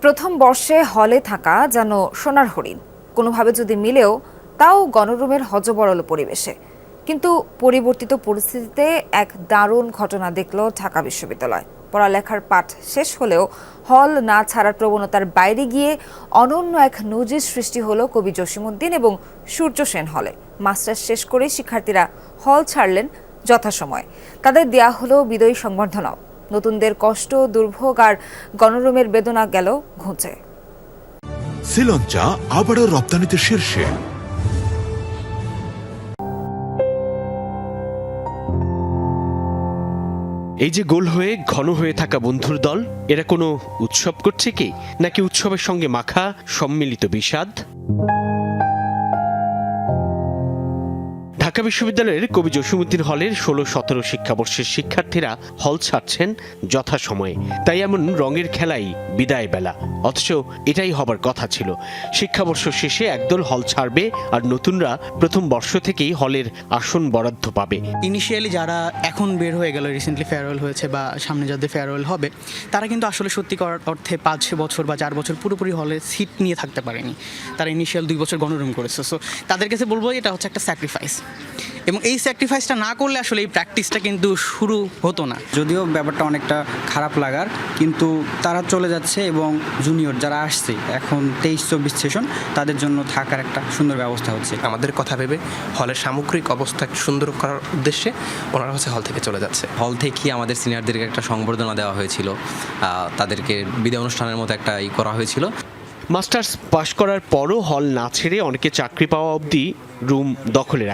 প্রথম বর্ষে হলে থাকা যেন সোনার হরিণ, কোনোভাবে যদি মিলেও তাও গণরুমের হযবরল পরিবেশে। কিন্তু পরিবর্তিত পরিস্থিতিতে এক দারুণ ঘটনা দেখল ঢাকা বিশ্ববিদ্যালয়। পড়ালেখার পাঠ শেষ হলেও হল না ছাড়ার প্রবণতার বাইরে গিয়ে অনন্য এক নজির সৃষ্টি হলো কবি জসিমউদ্দিন এবং সূর্য সেন হলে। মাস্টার্স শেষ করে শিক্ষার্থীরা হল ছাড়লেন যথাসময়ে। তাদের দেয়া হলো বিদায়ী সংবর্ধনাও। নতুনদের কষ্ট, দুর্ভোগ আর গণরুমের বেদনা গেল ঘুচে। শ্রীলঙ্কা আবারও রপ্তানিতে শীর্ষে। এই যে গোল হয়ে ঘন হয়ে থাকা বন্ধুর দল, এরা কোনো উৎসব করছে কি, নাকি উৎসবের সঙ্গে মাখা সম্মিলিত বিষাদ? ঢাকা বিশ্ববিদ্যালয়ের কবি জসিমউদ্দিন হলের 16-17 শিক্ষাবর্ষের শিক্ষার্থীরা হল ছাড়ছেন যথাসময়ে। তাই এমন রঙের খেলাই বিদায় বেলা, অথচ এটাই হবার কথা ছিল। শিক্ষাবর্ষ শেষে একদল হল ছাড়বে আর নতুনরা প্রথম বর্ষ থেকেই হলের আসন বরাদ্দ পাবে। ইনিশিয়ালি যারা এখন বের হয়ে গেল, রিসেন্টলি ফেয়ারওয়েল হয়েছে বা সামনে যাদের ফেয়ারওয়েল হবে, তারা কিন্তু আসলে সত্যিকার অর্থে 5 বছর বা 4 বছর পুরোপুরি হলে সিট নিয়ে থাকতে পারেনি। তারা ইনিশিয়াল 2 বছর গণরুম করেছে। সো তাদের কাছে বলবো এটা হচ্ছে একটা স্যাক্রিফাইস, এবং এই স্যাক্রিফাইসটা না করলে আসলে এই প্র্যাকটিসটা কিন্তু শুরু হতো না। যদিও ব্যাপারটা অনেকটা খারাপ লাগার, কিন্তু তারা চলে যাচ্ছে এবং জুনিয়র যারা আসছে এখন 23-24 সেশন, তাদের জন্য থাকার একটা সুন্দর ব্যবস্থা হচ্ছে। আমাদের কথা ভেবে হলের সামগ্রিক অবস্থা সুন্দর করার উদ্দেশ্যে ওনারা হচ্ছে হল থেকে চলে যাচ্ছে। হল থেকে আমাদের সিনিয়রদেরকে একটা সংবর্ধনা দেওয়া হয়েছিল, তাদেরকে বিদায় অনুষ্ঠানের মতো একটা করা হয়েছিল। মাস্টার্স পাশ করার পরও হল না ছেড়ে অনেকে চাকরি পাওয়া অবধি রুম দখলে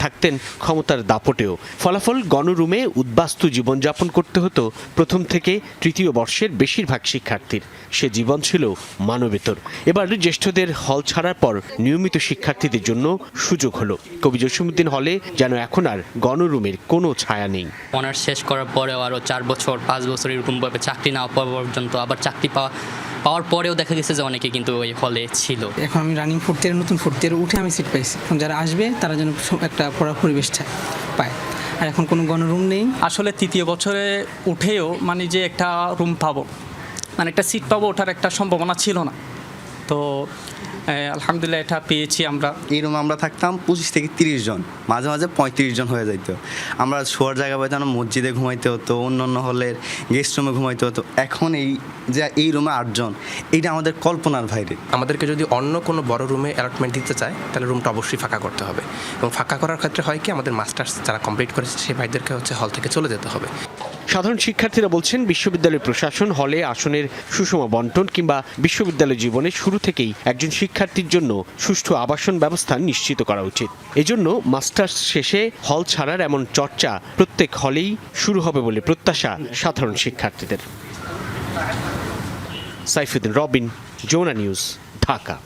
থাকতেন ক্ষমতার দাপটেও। ফলাফল গণরুমে উদ্বাস্তু জীবনযাপন করতে হতো প্রথম থেকে তৃতীয় বর্ষের বেশিরভাগ শিক্ষার্থীর। সে জীবন ছিল মানবেতর। এবার জ্যেষ্ঠদের হল ছাড়ার পর নিয়মিত শিক্ষার্থীদের জন্য সুযোগ হলো। কবি জসিমউদ্দিন হলে যেন এখন আর গণরুমের কোনো ছায়া নেই। অনার্স শেষ করার পরেও আরও 4 বছর 5 বছর এরকমভাবে চাকরি না পাওয়া পর্যন্ত, আবার চাকরি পাওয়ার পরেও দেখা গেছে যে অনেকে কিন্তু ওই হলে ছিল। এখন আমি রানিং ফোর্থ ইয়ার, নতুন ফোর্থ ইয়ারে উঠে আমি সিট পাইছি। এখন যারা আসবে তারা যেন একটা পড়ার পরিবেশ পায়, আর এখন কোনো গণরুম নেই। আসলে তৃতীয় বছরে উঠেও মানে যে একটা রুম পাবো, মানে একটা সিট পাবো, ওঠার একটা সম্ভাবনা ছিল না। তো আলহামদুলিল্লাহ এটা পেয়েছি আমরা। এই রুমে আমরা থাকতাম 25 থেকে 30 জন, মাঝে মাঝে 35 জন হয়ে যাইতো। আমরা শোয়ার জায়গা পাইতাম না, মসজিদে ঘুমাইতে হতো, অন্য হলের গেস্ট রুমে ঘুমাইতে হতো। এখন এই রুমে 8 জন, এইটা আমাদের কল্পনার বাইরে। আমাদেরকে যদি অন্য কোনো বড় রুমে অ্যালটমেন্ট দিতে চায়, তাহলে রুমটা অবশ্যই ফাঁকা করতে হবে, এবং ফাঁকা করার ক্ষেত্রে হয় কি, আমাদের মাস্টার্স যারা কমপ্লিট করেছে সেই ভাইদেরকে হচ্ছে হল থেকে চলে যেতে হবে। সাধারণ শিক্ষার্থীরা বলছেন, বিশ্ববিদ্যালয় প্রশাসন হলে আসনের সুষম বন্টন কিংবা বিশ্ববিদ্যালয় জীবনের শুরু থেকেই একজন শিক্ষার্থীর জন্য সুষ্ঠু আবাসন ব্যবস্থা নিশ্চিত করা উচিত। এজন্য মাস্টার্স শেষে হল ছাড়ার এমন চর্চা প্রত্যেক হলেই শুরু হবে বলে প্রত্যাশা সাধারণ শিক্ষার্থীদের। সাইফুদ্দিন রবিন, যমুনা নিউজ, ঢাকা।